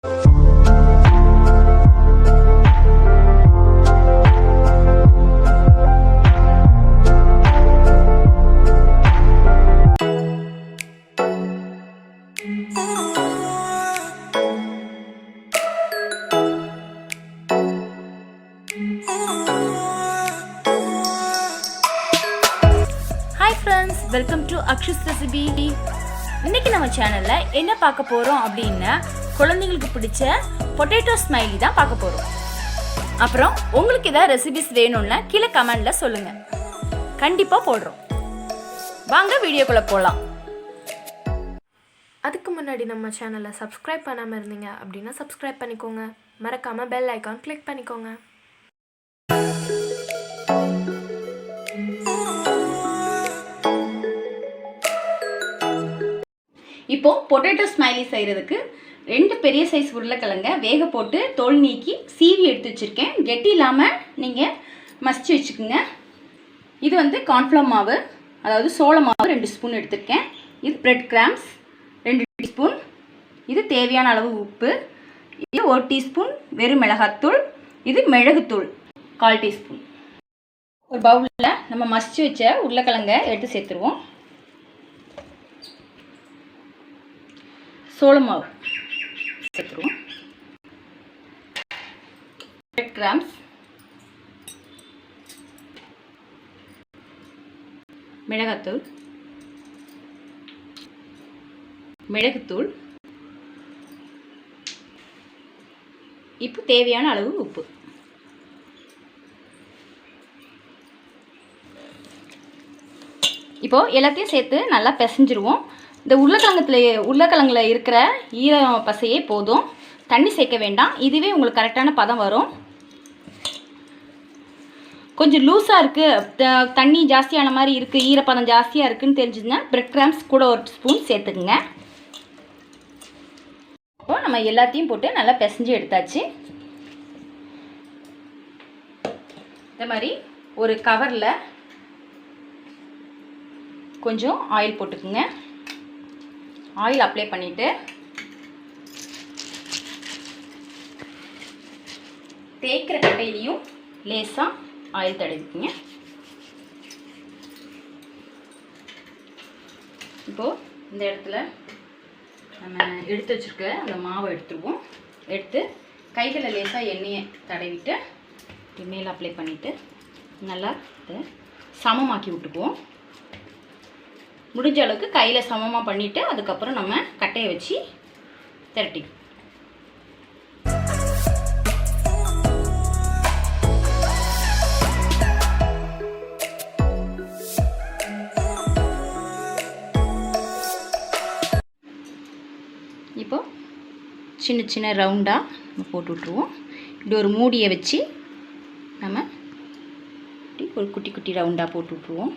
Hi friends, welcome to Akshu's recipe. இன்றைக்கி நம்ம சேனலில் என்ன பார்க்க போகிறோம் அப்படின்னா, குழந்தைங்களுக்கு பிடிச்ச பொட்டேட்டோ ஸ்மைலி தான் பார்க்க போகிறோம். அப்புறம் உங்களுக்கு ஏதாவது ரெசிபிஸ் வேணும்னா கீழே கமெண்டில் சொல்லுங்கள், கண்டிப்பாக போடுறோம். வாங்க வீடியோக்குள்ளே போகலாம். அதுக்கு முன்னாடி நம்ம சேனலை சப்ஸ்கிரைப் பண்ணாமல் இருந்தீங்க அப்படின்னா சப்ஸ்கிரைப் பண்ணிக்கோங்க. மறக்காமல் பெல் ஐக்கான் கிளிக் பண்ணிக்கோங்க. இப்போ பொட்டேட்டோ ஸ்மைலி செய்கிறதுக்கு 2 பெரிய சைஸ் உருளைக்கிழங்க வேக போட்டு தோல் நீக்கி சீவி எடுத்து வச்சுருக்கேன். கெட்டி இல்லாமல் நீங்கள் மசிச்சு வச்சுக்கோங்க. இது வந்து கார்ன்ஃப்ளவர் மாவு, அதாவது சோள மாவு 2 ஸ்பூன் எடுத்துருக்கேன். இது பிரெட் கிராம்ஸ் 2 டீஸ்பூன். இது தேவையான அளவு உப்பு. இது 1 டீஸ்பூன் வெறும் மிளகாத்தூள். இது மிளகுத்தூள் 1/4 டீஸ்பூன். ஒரு பவுலில் நம்ம மசிச்சு வச்ச உருளைக்கிழங்க எடுத்து சேர்த்துருவோம். சோள மாவு சேர்த்துருவோம். பிரெட் கிராம்ஸ், மிளகாத்தூள், மிளகுத்தூள், இப்போ தேவையான அளவு உப்பு. இப்போது எல்லாத்தையும் சேர்த்து நல்லா பிசைஞ்சிருவோம். இந்த உருளைக்கிழங்குல இருக்கிற ஈர பசையே போதும், தண்ணி சேர்க்க வேண்டாம். இதுவே உங்களுக்கு கரெக்டான பதம் வரும். கொஞ்சம் லூஸாக இருக்குது, தண்ணி ஜாஸ்தியான மாதிரி இருக்குது, ஈரப்பதம் ஜாஸ்தியாக இருக்குதுன்னு தெரிஞ்சுதுன்னா பிரெட் கிராம்ஸ் கூட 1 ஸ்பூன் சேர்த்துக்குங்க. இப்போ நம்ம எல்லாத்தையும் போட்டு நல்லா பிசைஞ்சு எடுத்தாச்சு. இந்த மாதிரி ஒரு கவரில் கொஞ்சம் ஆயில் போட்டுக்குங்க. ஆயில் அப்ளை பண்ணிவிட்டு தேய்க்கிற கட்டையிலையும் லேசாக ஆயில் தடவிக்குங்க. இப்போது இந்த இடத்துல நம்ம எடுத்து வச்சுருக்க அந்த மாவை எடுத்துருவோம். எடுத்து கைகளை லேசாக எண்ணெயை தடவிட்டு எண்ணெயில் அப்ளை பண்ணிவிட்டு நல்லா இதை சமமாக்கி விட்டுக்குவோம். முடிஞ்ச அளவுக்கு கையில் சமமாக பண்ணிவிட்டு அதுக்கப்புறம் நம்ம கட்டையை வச்சு திரட்டிக்குவோம். இப்போ சின்ன சின்ன ரவுண்டாக நம்ம போட்டு விட்ருவோம். இப்படி ஒரு மூடியை வச்சு நம்ம இப்படி ஒரு குட்டி குட்டி ரவுண்டாக போட்டு விட்ருவோம்.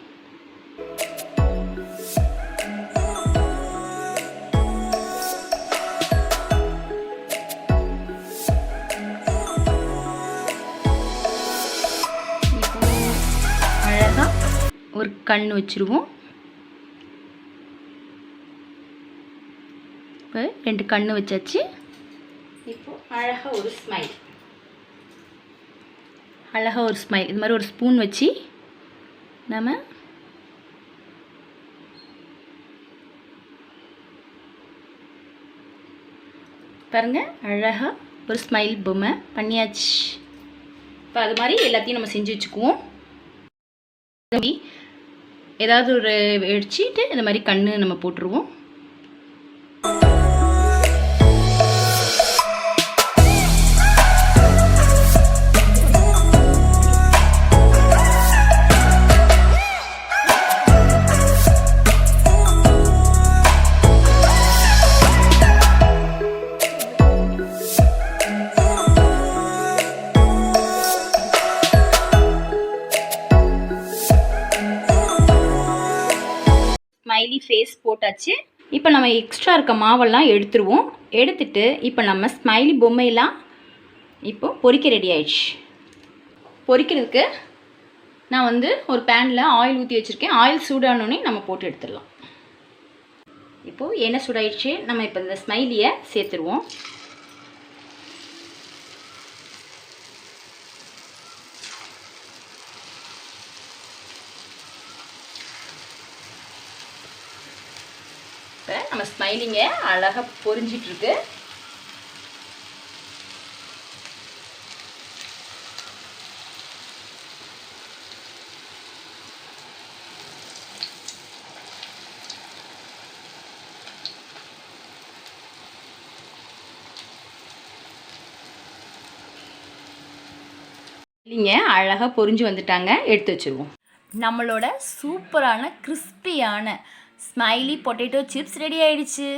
ஒரு கண் வச்சுருவோம். இப்போ 2 கண் வச்சாச்சு. இப்போ அழகாக ஒரு ஸ்மைல், இது மாதிரி ஒரு ஸ்பூன் வச்சு நம்ம பாருங்கள், அழகாக ஒரு ஸ்மைல் பொம்மை பண்ணியாச்சு. இப்போ அது மாதிரி எல்லாத்தையும் நம்ம செஞ்சு வச்சுக்குவோம். ஏதாவது ஒரு வச்சுட்டு இந்த மாதிரி கண்ணு நம்ம போட்டுருவோம். ஸ்மைலி ஃபேஸ் போட்டாச்சு. இப்போ நம்ம எக்ஸ்ட்ரா இருக்க மாவெல்லாம் எடுத்துருவோம். எடுத்துட்டு இப்போ நம்ம ஸ்மைலி பொம்மையெல்லாம் இப்போ பொரிக்க ரெடி ஆயிடுச்சு. பொரிக்கிறதுக்கு நான் வந்து ஒரு பேனில் ஆயில் ஊற்றி வச்சுருக்கேன். ஆயில் சூடானோடனே நம்ம போட்டு எடுத்துடலாம். இப்போது எண்ணெய் சூடாயிடுச்சு. நம்ம இப்போ இந்த ஸ்மைலியை சேர்த்துருவோம். இப்போ நம்ம ஸ்மைலிங்க அழகாக பொரிஞ்சிட்ருக்கு. இல்லைங்க அழகாக பொரிஞ்சு வந்துட்டாங்க. எடுத்து வச்சுருவோம். நம்மளோட சூப்பரான கிறிஸ்பியான ஸ்மைலி பொட்டேட்டோ சிப்ஸ் ரெடி ஆயிடுச்சு.